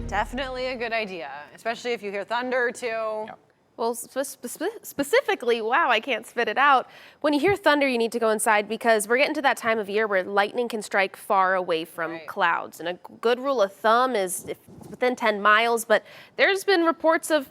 Definitely a good idea, especially if you hear thunder too. Yeah. Well, specifically, wow, I can't spit it out. When you hear thunder, you need to go inside because we're getting to that time of year where lightning can strike far away from Right. clouds. And a good rule of thumb is if it's within 10 miles, but there's been reports of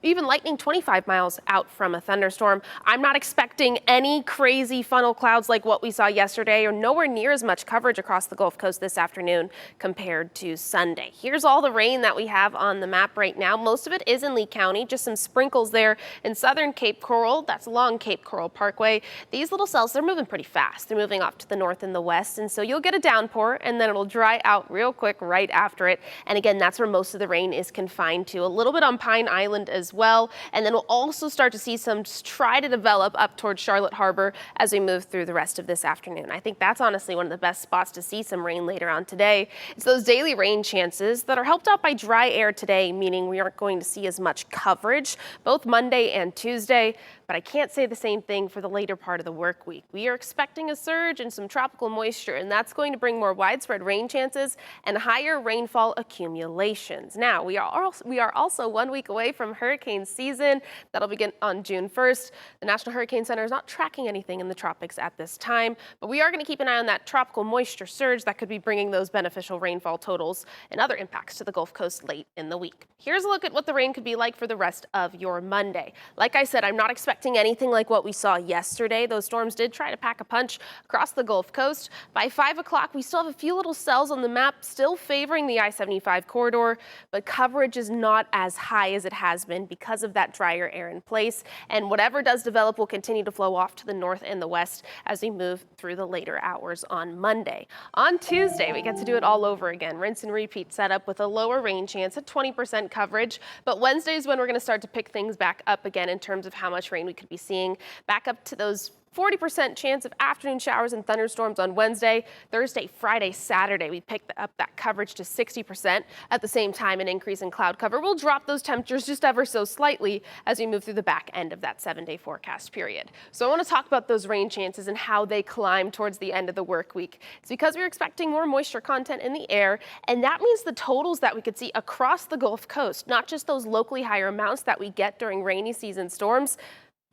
even lightning 25 miles out from a thunderstorm. I'm not expecting any crazy funnel clouds like what we saw yesterday or nowhere near as much coverage across the Gulf Coast this afternoon compared to Sunday. Here's all the rain that we have on the map right now. Most of it is in Lee County, just some sprinkles there in southern Cape Coral. That's along Cape Coral Parkway. These little cells, they're moving pretty fast. They're moving off to the north and the west, and so you'll get a downpour and then it'll dry out real quick right after it. And again, that's where most of the rain is confined to. A little bit on Pine Island as well, and then we'll also start to see some try to develop up towards Charlotte Harbor as we move through the rest of this afternoon. I think that's honestly one of the best spots to see some rain later on today. It's those daily rain chances that are helped out by dry air today, meaning we aren't going to see as much coverage both Monday and Tuesday, but I can't say the same thing for the later part of the work week. We are expecting a surge in some tropical moisture, and that's going to bring more widespread rain chances and higher rainfall accumulations. Now, we are also 1 week away from hurricane season. That'll begin on June 1st. The National Hurricane Center is not tracking anything in the tropics at this time, but we are going to keep an eye on that tropical moisture surge that could be bringing those beneficial rainfall totals and other impacts to the Gulf Coast late in the week. Here's a look at what the rain could be like for the rest of your Monday. Like I said, I'm not expecting anything like what we saw yesterday. Those storms did try to pack a punch across the Gulf Coast. By 5 o'clock, we still have a few little cells on the map still favoring the I-75 corridor, but coverage is not as high as it has been because of that drier air in place. And whatever does develop will continue to flow off to the north and the west as we move through the later hours on Monday. On Tuesday, we get to do it all over again. Rinse and repeat setup with a lower rain chance at 20% coverage. But Wednesday is when we're going to start to pick things back up again in terms of how much rain we could be seeing, back up to those 40% chance of afternoon showers and thunderstorms on Wednesday. Thursday, Friday, Saturday, we pick up that coverage to 60%. At the same time, an increase in cloud cover will drop those temperatures just ever so slightly as we move through the back end of that 7-day forecast period. So I want to talk about those rain chances and how they climb towards the end of the work week. It's because we're expecting more moisture content in the air, and that means the totals that we could see across the Gulf Coast, not just those locally higher amounts that we get during rainy season storms.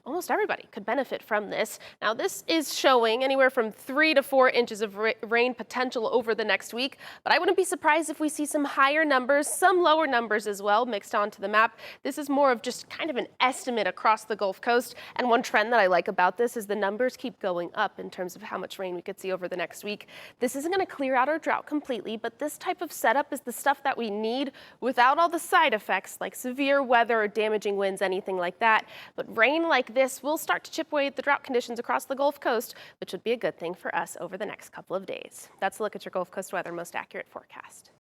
Almost everybody could benefit from this. Now, this is showing anywhere from 3 to 4 inches of rain potential over the next week, but I wouldn't be surprised if we see some higher numbers, some lower numbers as well mixed onto the map. This is more of just kind of an estimate across the Gulf Coast, and one trend that I like about this is the numbers keep going up in terms of how much rain we could see over the next week. This isn't going to clear out our drought completely, but this type of setup is the stuff that we need without all the side effects like severe weather or damaging winds, anything like that. But rain like this will start to chip away at the drought conditions across the Gulf Coast, which would be a good thing for us over the next couple of days. That's a look at your Gulf Coast weather most accurate forecast.